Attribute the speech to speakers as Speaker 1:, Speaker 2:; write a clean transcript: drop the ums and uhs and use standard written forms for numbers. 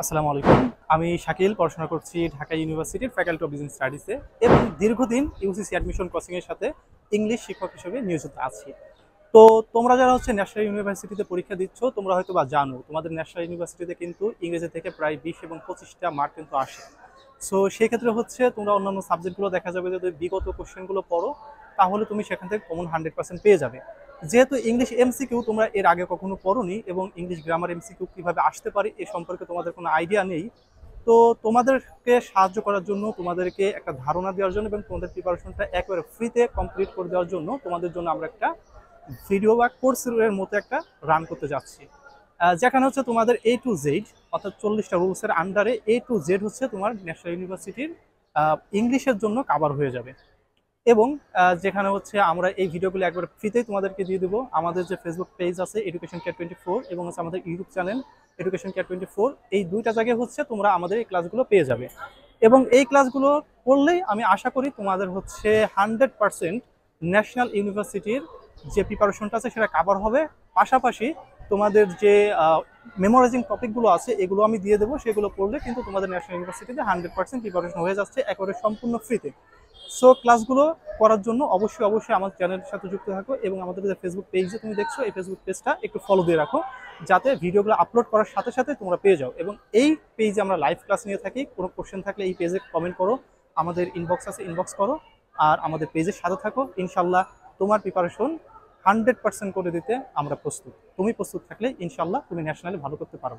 Speaker 1: আসসালামু আলাইকুম। আমি শাকিল পড়াশোনা করছি ঢাকা ইউনিভার্সিটির ফ্যাকাল্টি অফ বিজনেস স্টাডিজে এবং দীর্ঘদিন ইউসিসি অ্যাডমিশন কোচিং এর সাথে ইংলিশ শিক্ষক হিসেবে নিয়োজিত আছি। তো তোমরা যারা ন্যাশনাল ইউনিভার্সিটিতে পরীক্ষা দিচ্ছ, তোমরা হয়তো বা জানো তোমাদের ন্যাশনাল ইউনিভার্সিটিতে কিন্তু ইংরেজি থেকে প্রায় 20 এবং 25টা মার্ক কিন্তু আসে। সো সেই ক্ষেত্রে তোমরা অন্যান্য সাবজেক্টগুলো দেখা যাবে যে যদি বিগত কোশ্চেনগুলো পড়ো, তাহলে তুমি সেখান থেকে কমন 100% পেয়ে যাবে। যেহেতু ইংলিশ এমসিকিউ তোমরা এর আগে কখনো পড়োনি এবং ইংলিশ গ্রামার এমসিকিউ কিভাবে আসতে পারে এ সম্পর্কে তোমাদের কোনো আইডিয়া নেই, তো তোমাদেরকে সাহায্য করার জন্য, তোমাদেরকে একটা ধারণা দেওয়ার জন্য এবং তোমাদের প্রিপারেশনটা একেবারে ফ্রিতে কমপ্লিট করে দেওয়ার জন্য তোমাদের জন্য আমরা একটা ভিডিও বা কোর্সের মতো একটা রান করতে যাচ্ছি, যেখানে তোমাদের A to Z, অর্থাৎ 40টা রুলসের আন্ডারে A to Z তোমার ন্যাশনাল ইউনিভার্সিটির ইংলিশের জন্য কাভার হয়ে যাবে। এবং যেখানে আমরা এই ভিডিওগুলো একবার ফ্রিতেই তোমাদেরকে দিয়ে দেবো। আমাদের যে ফেসবুক পেজ আছে এডুকেশন কেয়ার 24 এবং আমাদের ইউটিউব চ্যানেল এডুকেশন কেয়ার 24, এই দুইটা জায়গায় তোমরা আমাদের এই ক্লাসগুলো পেয়ে যাবে। এবং এই ক্লাসগুলো করলেই আমি আশা করি তোমাদের 100% ন্যাশনাল ইউনিভার্সিটির যে প্রিপারেশনটা আছে সেটা কাভার হবে। পাশাপাশি তোমাদের যে মেমোরাইজিং টপিকগুলো আছে এগুলো আমি দিয়ে দেবো, সেগুলো পড়লে কিন্তু তোমাদের ন্যাশনাল ইউনিভার্সিটিতে 100% প্রিপারেশন হয়ে যাচ্ছে একেবারে সম্পূর্ণ ফ্রিতে। সো ক্লাসগুলো করার জন্য অবশ্যই আমার চ্যানেলের সাথে যুক্ত থাকো এবং আমাদের যে ফেসবুক পেজ যে তুমি দেখছো এই ফেসবুক পেজটা একটু ফলো দিয়ে রাখো, যাতে ভিডিওগুলো আপলোড করার সাথে সাথে তোমরা পেয়ে যাও। এবং এই পেজে আমরা লাইভ ক্লাস নিয়ে থাকি। কোনো কোশ্চেন থাকলে এই পেজে কমেন্ট করো, আমাদের ইনবক্স আছে ইনবক্স করো, আর আমাদের পেজের সাথে থাকো। ইনশাল্লাহ তোমার প্রিপারেশন 100% করে দিতে আমরা প্রস্তুত। তুমি প্রস্তুত থাকলে ইনশাল্লাহ তুমি ন্যাশনালি ভালো করতে পারো।